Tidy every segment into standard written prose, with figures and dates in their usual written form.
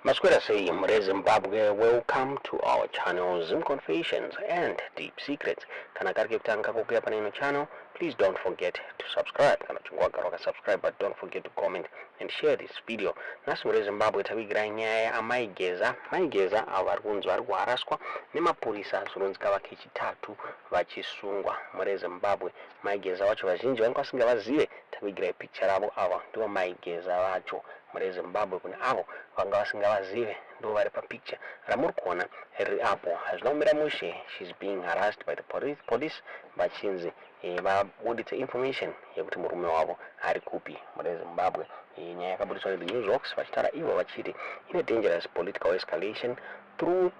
Masquerade say Zimbabwe, welcome to our channel Zim Confessions and Deep Secrets. Kana karike kutanga kukwira paneno channel, please don't forget to subscribe. Kana chungwa subscribe, but don't forget to comment and share this video. Nasi Zimbabwe tawigira nyaya Mai Geza. Mai Geza avarunzi vari kuharaswa nemapurisa zvinonzika vachitatu vachisungwa muri Zimbabwe. Mai Geza vacho vazhinji vanenge vasingavazive tawigira picture ravo ava ndivo Mai Geza vacho muri Zimbabwe. Kune avo vanga vasingavazive ndo vari papicture ramuri kuona riri apo. Zvinomira mushe, she's being harassed by the police vachinzi vabuditse information yekuti murume wavo ari kupi muri Zimbabwe. Nyaya yakabudiswa neThe Newsworks vachitaura ivo vachiti in a dangerous political escalation through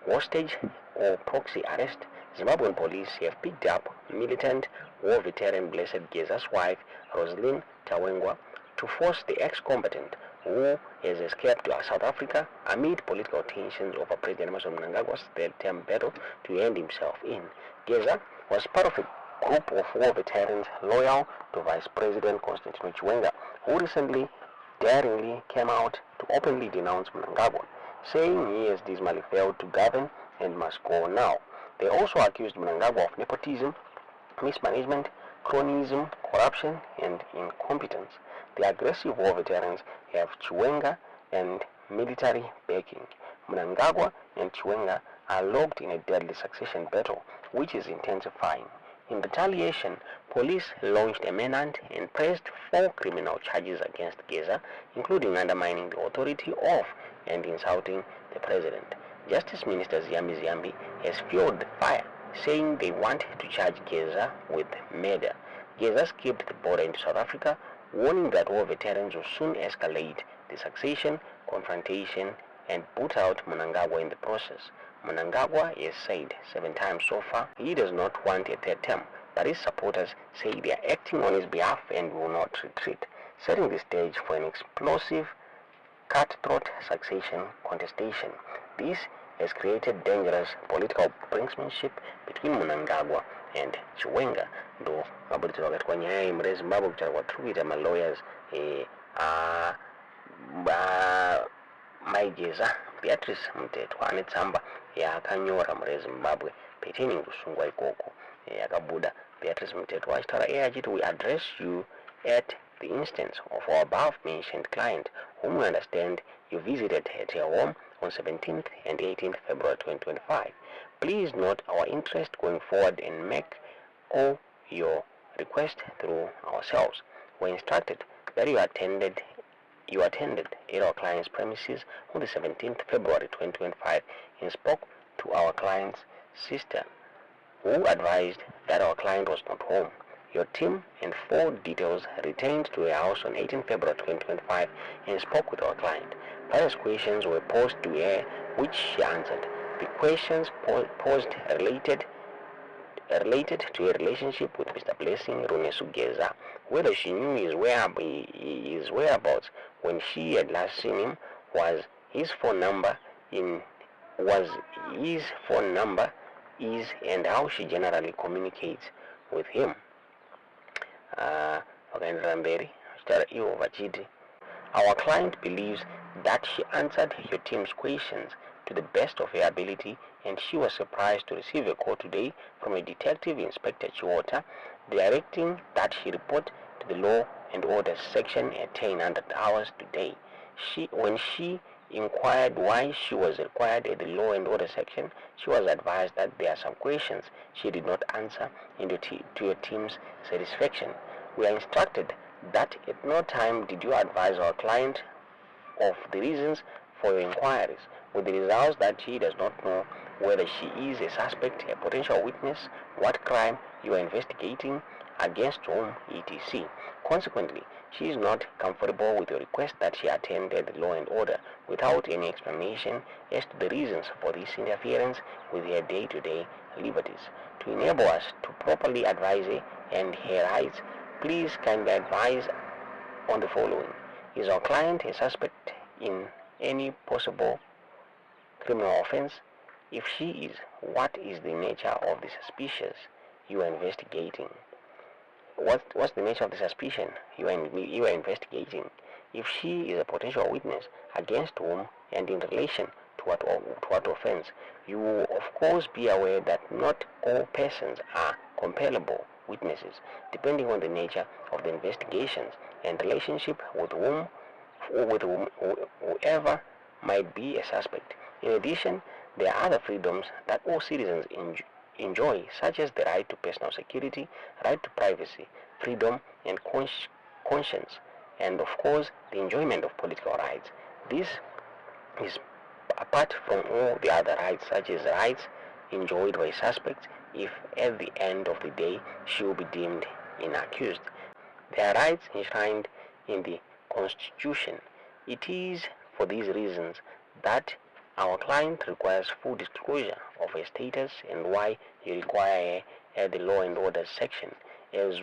hostage or proxy arrest, Zimbabwean police have picked up militant war veteran Blessed Geza's wife Rosalind Tawengwa to force the ex-combatant who has escaped to South Africa amid political tensions over President Mnangagwa's third-term battle to end himself in. Geza was part of a group of war veterans loyal to Vice President Constantino Chiwenga, who recently daringly came out to openly denounce Mnangagwa, saying he has dismally failed to govern and must go now. They also accused Mnangagwa of nepotism, mismanagement, cronyism, corruption, and incompetence. The aggressive war veterans have Chiwenga and military backing. Mnangagwa and Chiwenga are locked in a deadly succession battle, which is intensifying. In retaliation, police launched a manhunt and pressed 4 criminal charges against Geza, including undermining the authority of and insulting the president. Justice Minister Ziyambi has fueled the fire, saying they want to charge Geza with murder. Geza skipped the border into South Africa, warning that war veterans will soon escalate the succession, confrontation, and put out Mnangagwa in the process. Mnangagwa has said 7 times so far he does not want a third term, but his supporters say they are acting on his behalf and will not retreat, setting the stage for an explosive, cutthroat succession contestation. This has created dangerous political brinksmanship between Mnangagwa and Chiwenga. Ndo mabuditiro wakati kwa nyaya muri Zimbabwe kuchara kwa truita ma lawyers Mai Geza Beatrice Mtetwa ane tsamba yaakanyora muri Zimbabwe pertaining kusungwa ikoko yakabuda. Beatrice Mtetwa achitaura achiti we address you at the instance of our above mentioned client, whom we understand you visited at her home on 17th and 18th February 2025. Please note our interest going forward and make all your requests through ourselves. We instructed that you attended at our client's premises on the 17th February 2025 and spoke to our client's sister, who advised that our client was not home. Your team and 4 details returned to her house on 18 February 2025 and spoke with our client. Various questions were posed to her, which she answered. The questions posed related to a relationship with Mr. Blessing Runesu Geza, whether she knew his whereabouts when she had last seen him, was his phone number is, and how she generally communicates with him. Our client believes that she answered your team's questions to the best of her ability, and she was surprised to receive a call today from a Detective Inspector Chiwota directing that she report to the Law and Order section at 1000 hours today. When she inquired why she was required at the Law and Order section, she was advised that there are some questions she did not answer to your team's satisfaction. We are instructed that at no time did you advise our client of the reasons for your inquiries, with the results that she does not know whether she is a suspect, a potential witness, what crime you are investigating, against whom, etc. Consequently, she is not comfortable with your request that she attended the Law and Order without any explanation as to the reasons for this interference with her day-to-day liberties. To enable us to properly advise her and her rights, please kindly advise on the following. Is our client a suspect in any possible criminal offense? If she is, what is the nature of the suspicions you are investigating? What's the nature of the suspicion you are investigating? if she is a potential witness against whom and in relation to what offense. You will of course be aware that not all persons are compellable witnesses, depending on the nature of the investigations and relationship with whoever might be a suspect. In addition, there are other freedoms that all citizens enjoy, such as the right to personal security, right to privacy, freedom and conscience, and of course the enjoyment of political rights. This is apart from all the other rights, such as rights enjoyed by suspects if at the end of the day she will be deemed inaccused. There are rights enshrined in the Constitution. It is for these reasons that our client requires full disclosure of her status and why he requires her at the Law and Order section, as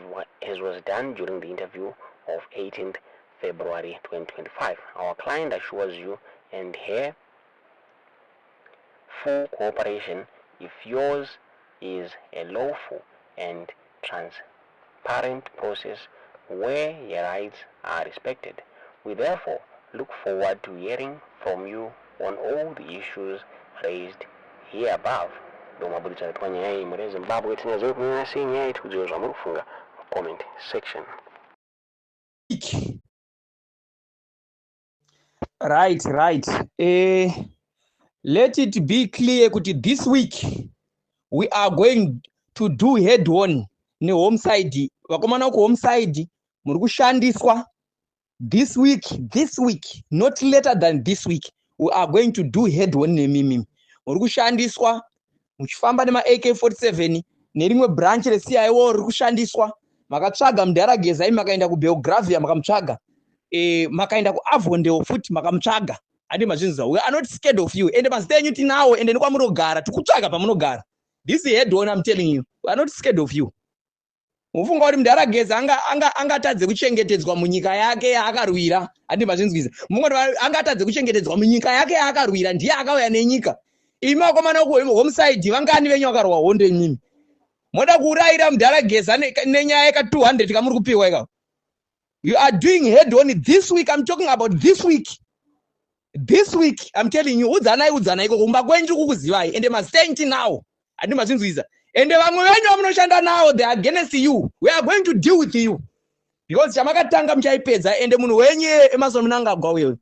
was done during the interview of 18th February 2025. Our client assures you and her full cooperation if yours is a lawful and transparent process where your rights are respected. We therefore look forward to hearing from you on all the issues raised here above. Comment section. Right. Let it be clear that this week we are going to do head on ne home side. Vakomana ku home side muri kushandiswa this week, not later than this week. We are going to do head on nemimi. Muri kushandiswa muchifamba nema AK47 nerimwe branch reCIO riri kushandiswa. Makatsvaga Vatenderedza makaenda ku Belgravia makamutsvaga. Makaenda ku Avondale futi makamutsvaga. We are not scared of you. And mazita enyu tinawo ende nekwamunogara tikutsvaga pamunogara. This is head on, I'm telling you. We are not scared of you. Mufunga kuti Vatenderedza angatadze kuchengetedzwa munyika yake yaakarwira. Munga kuti angatadze kuchengetedzwa munyika yake yaakarwira ndiye akauya nenyika. Imi vakomana ku home side vangani venyu vakarwa hondo imimi. Moda kuurayira Vatenderedza nenyaya yaka 200 kamuri kupiwa ika. You are doing head on this week. I'm talking about this week. This week, I'm telling you, udzanai kumba kwenyu kukuzivai ende mazita enyu tinawo. Ende vamwe venyu vamunoshanda nawo, they are against you. We are going to deal with you. Because chamakatanga muchaipedza ende munhu wenyu Mnangagwa wewe.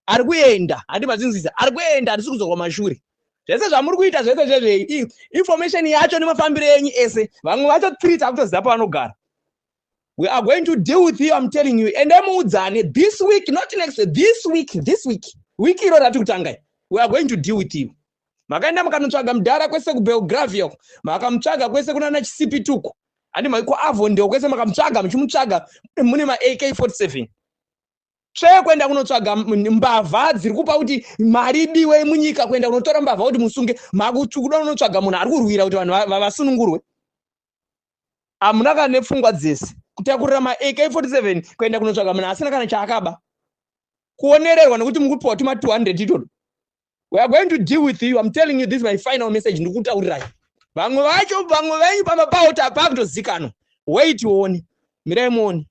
Ari kuenda, ari kuzokwa mashure. Zvese zvamuri kuita zvese information yacho nemafambiro enyu ese vamwe vacho treat akutoziva pavanogara. We are going to deal with you, I'm telling you. Ende muudzane this week, not next week, this week. Wiki iro ratikutanga. We are going to deal with you. Makaenda makamutsvaga mudhara kwese ku Belgravia, makamutsvaga kwese kuna CP2. Andi maiko Avondale kwese makamutsvaga muchimutsvaga mune ma AK47. Kwenda kunotsvaga mbavha dziri kupa kuti mari diwe munyika kwenda kunotora mbavha kuti musunge makutsvukuda kunotsvaga munhu ari kurwira kuti vanhu vasunungurwe. Amuna kana nepfungwa dzese kutakurira ma AK47 kwenda kunotsvaga munhu asina kana chaakaba. Kuonererwa nekuti mukupiwa tuma 200 itodo. We are going to deal with you. I'm telling you, this is my final message. Ndikutaurirai. Vamwe venyu pamapauta apakutozikanwa. Wait uone. Mirai muone.